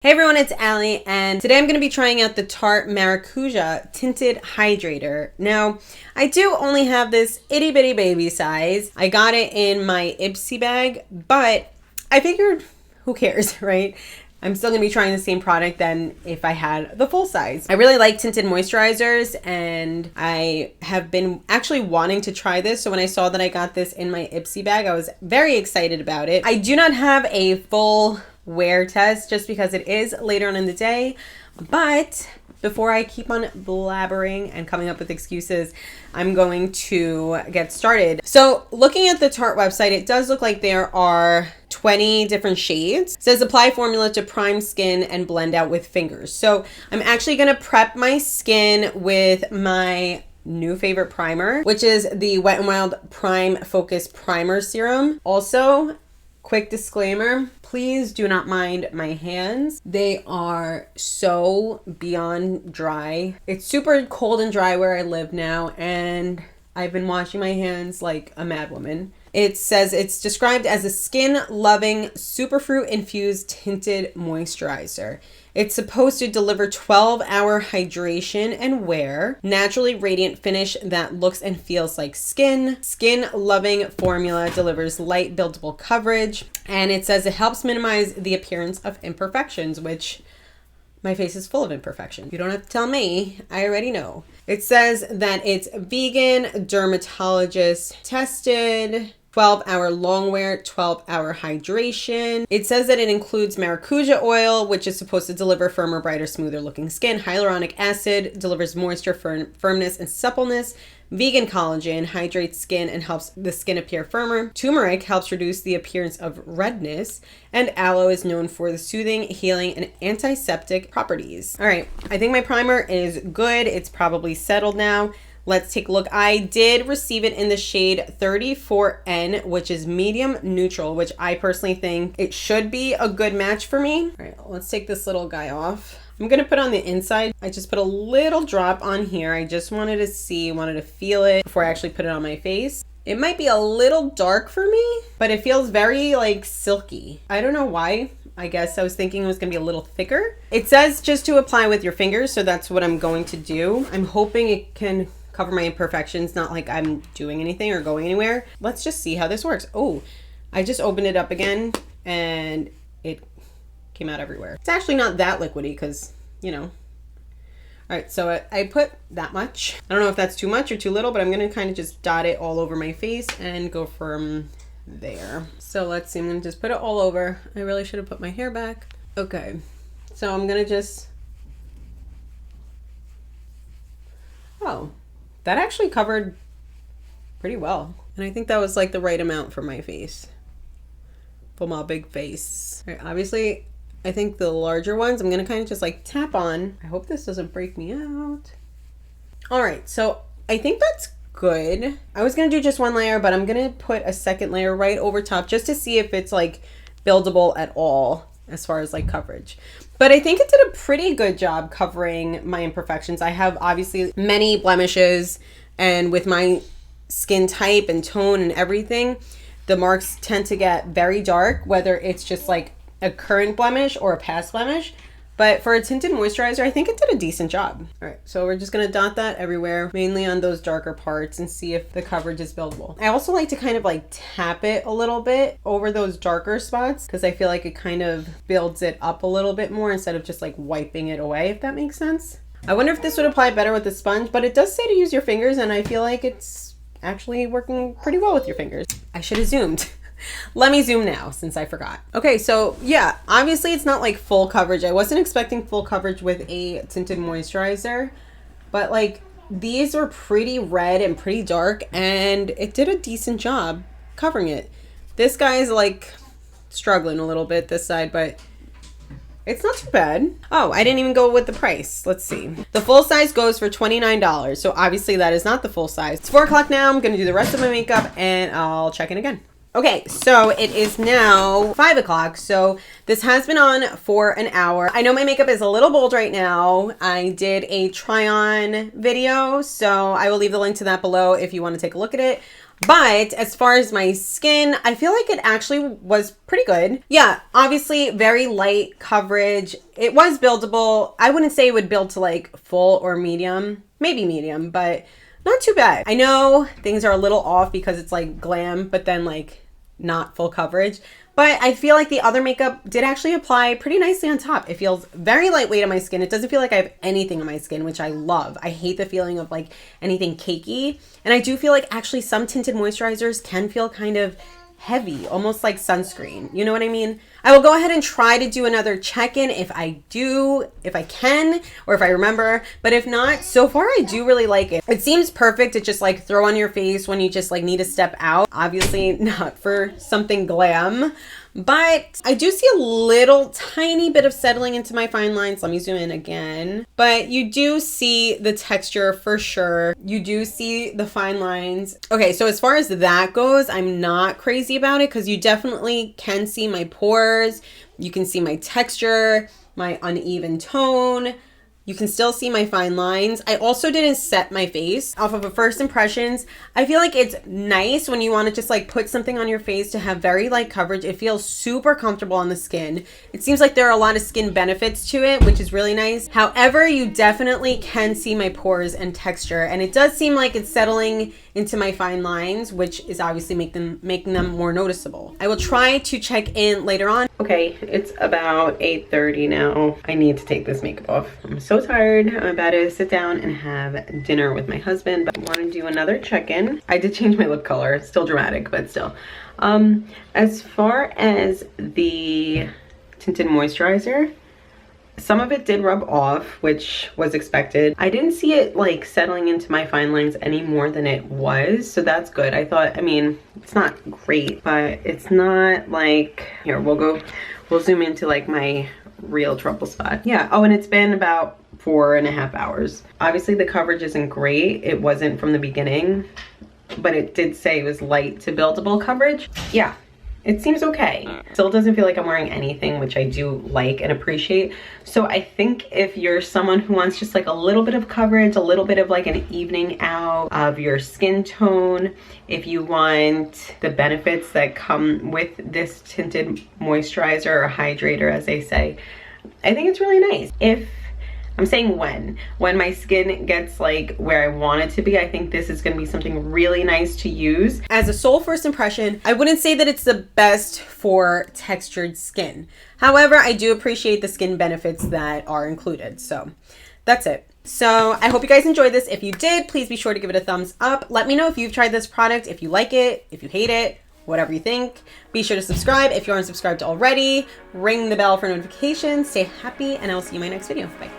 Hey everyone, it's Allie, and today I'm going to be trying out the Tarte Maracuja Tinted Hydrator. Now, I do only have this itty bitty baby size. I got it in my Ipsy bag, but I figured, who cares, right? I'm still going to be trying the same product than if I had the full size. I really like tinted moisturizers, and I have been actually wanting to try this. So when I saw that I got this in my Ipsy bag, I was very excited about it. I do not have a full wear test just because it is later on in the day, but before I keep on blabbering and coming up with excuses, I'm going to get started. So looking at the Tarte website, it does look like there are 20 different shades. It says apply formula to prime skin and blend out with fingers. So I'm actually going to prep my skin with my new favorite primer, which is the Wet n Wild Prime Focus Primer Serum. Also, quick disclaimer, please do not mind my hands. They are so beyond dry. It's super cold and dry where I live now, and I've been washing my hands like a madwoman. It says it's described as a skin-loving, superfruit-infused tinted moisturizer. It's supposed to deliver 12-hour hydration and wear, naturally radiant finish that looks and feels like skin. Skin-loving formula delivers light, buildable coverage. And it says it helps minimize the appearance of imperfections, which my face is full of imperfection. You don't have to tell me, I already know. It says that it's vegan, dermatologist tested, 12-hour long wear, 12-hour hydration. It says that it includes maracuja oil, which is supposed to deliver firmer, brighter, smoother looking skin. Hyaluronic acid delivers moisture, firmness, and suppleness. Vegan collagen hydrates skin and helps the skin appear firmer. Turmeric helps reduce the appearance of redness. And aloe is known for the soothing, healing, and antiseptic properties. All right, I think my primer is good. It's probably settled now. Let's take a look. I did receive it in the shade 34N, which is medium neutral, which I personally think it should be a good match for me. All right, let's take this little guy off. I'm going to put on the inside. I just put a little drop on here. I just wanted to feel it before I actually put it on my face. It might be a little dark for me, but it feels very like silky. I don't know why. I guess I was thinking it was going to be a little thicker. It says just to apply with your fingers, so that's what I'm going to do. I'm hoping it can cover my imperfections, not like I'm doing anything or going anywhere. Let's just see how this works. Oh, I just opened it up again and it came out everywhere. It's actually not that liquidy because, you know. All right, so I put that much. I don't know if that's too much or too little, but I'm gonna kind of just dot it all over my face and go from there. So let's see, I'm gonna just put it all over. I really should have put my hair back. Okay, so I'm gonna just, oh, that actually covered pretty well. And I think that was like the right amount for my face, for my big face. All right, obviously, I think the larger ones, I'm gonna kind of just like tap on. I hope this doesn't break me out. All right, so I think that's good. I was gonna do just one layer, but I'm gonna put a second layer right over top just to see if it's like buildable at all as far as like coverage. But I think it did a pretty good job covering my imperfections. I have obviously many blemishes, and with my skin type and tone and everything, the marks tend to get very dark, whether it's just like a current blemish or a past blemish. But for a tinted moisturizer, I think it did a decent job. All right, so we're just gonna dot that everywhere, mainly on those darker parts, and see if the coverage is buildable. I also like to kind of like tap it a little bit over those darker spots because I feel like it kind of builds it up a little bit more instead of just like wiping it away, if that makes sense. I wonder if this would apply better with the sponge, but it does say to use your fingers, and I feel like it's actually working pretty well with your fingers. I should have zoomed. Let me zoom now since I forgot. Okay, so yeah, obviously it's not like full coverage. I wasn't expecting full coverage with a tinted moisturizer, but like these were pretty red and pretty dark, and it did a decent job covering it. This guy's like struggling a little bit this side, but it's not too bad. Oh, I didn't even go with the price. Let's see. The full size goes for $29. So obviously that is not the full size. It's 4 o'clock now. I'm going to do the rest of my makeup and I'll check in again. Okay, so it is now 5 o'clock, so this has been on for an hour. I know my makeup is a little bold right now. I did a try-on video, so I will leave the link to that below if you want to take a look at it. But as far as my skin, I feel like it actually was pretty good. Yeah, obviously very light coverage. It was buildable. I wouldn't say it would build to like full or medium, maybe medium, but not too bad. I know things are a little off because it's like glam, but then like not full coverage. But I feel like the other makeup did actually apply pretty nicely on top. It feels very lightweight on my skin. It doesn't feel like I have anything on my skin, which I love. I hate the feeling of like anything cakey. And I do feel like actually some tinted moisturizers can feel kind of heavy, almost like sunscreen. You know what I mean? I will go ahead and try to do another check-in if I can, or if I remember. But if not, so far I do really like it. It seems perfect to just like throw on your face when you just like need to step out. Obviously not for something glam, but I do see a little tiny bit of settling into my fine lines. Let me zoom in again. But you do see the texture for sure. You do see the fine lines. Okay, so as far as that goes, I'm not crazy about it because you definitely can see my pores. You can see my texture, my uneven tone. You can still see my fine lines. I also didn't set my face. Off of a first impressions, I feel like it's nice when you want to just like put something on your face to have very light coverage. It feels super comfortable on the skin. It seems like there are a lot of skin benefits to it, which is really nice. However, you definitely can see my pores and texture, and it does seem like it's settling into my fine lines, which is obviously making them more noticeable. I will try to check in later on. Okay, it's about 8:30 now. I need to take this makeup off. I'm so tired. I'm about to sit down and have dinner with my husband, but I want to do another check-in. I did change my lip color. It's still dramatic, but still. As far as the tinted moisturizer, some of it did rub off, which was expected. I didn't see it like settling into my fine lines any more than it was, so that's good. I thought, I mean, it's not great, but it's not like, here, we'll zoom into like my real trouble spot. Yeah, oh, and it's been about 4.5 hours. Obviously the coverage isn't great. It wasn't from the beginning, but it did say it was light to buildable coverage. Yeah. It seems okay. Still doesn't feel like I'm wearing anything, which I do like and appreciate. So I think if you're someone who wants just like a little bit of coverage, a little bit of like an evening out of your skin tone, if you want the benefits that come with this tinted moisturizer or hydrator, as they say, I think it's really nice. I'm saying when my skin gets like where I want it to be, I think this is going to be something really nice to use. As a sole first impression, I wouldn't say that it's the best for textured skin. However, I do appreciate the skin benefits that are included. So that's it. So I hope you guys enjoyed this. If you did, please be sure to give it a thumbs up. Let me know if you've tried this product, if you like it, if you hate it, whatever you think. Be sure to subscribe if you aren't subscribed already. Ring the bell for notifications. Stay happy, and I will see you in my next video. Bye.